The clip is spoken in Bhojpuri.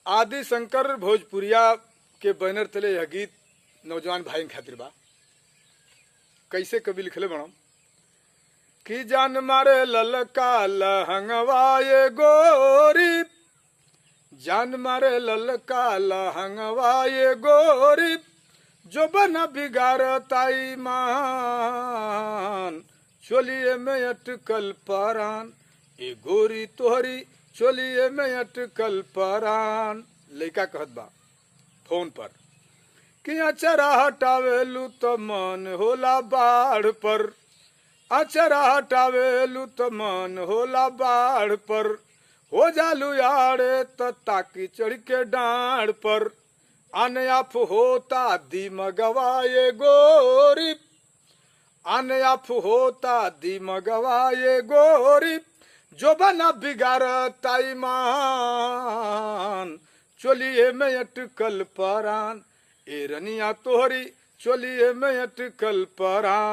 आदि शंकर भोजपुरिया के बैनर तले यह गीत नौजवान भाई खातिर बा। कैसे कवि लिखले बड़ो कि जान मारे ललका लहंगवा ये गोरी, जान मारे ललका लहंगवा ये गोरी, जो बना बिगाड़ताई मान, चोलिए में अटकल परान, ए गोरी तोहरी चोलिए में अटकल परान। लइका कहत बा फोन पर कि अचरा हटावेलू तो मन होला बाढ़ पर, अचरा हटावेलू तो मन होला बाढ़ पर, हो जालू यारे तो ताकी चढ़ के डाढ़ पर, अनयाफ होता दिमगवा ये गोरी, अनयाफ होता दिमगवा ये गोरी, जो बना बिगाड़ताई मान, चोलिए में अटकल परान, ए रनिया तोहरी चोलिए में अटकल परान।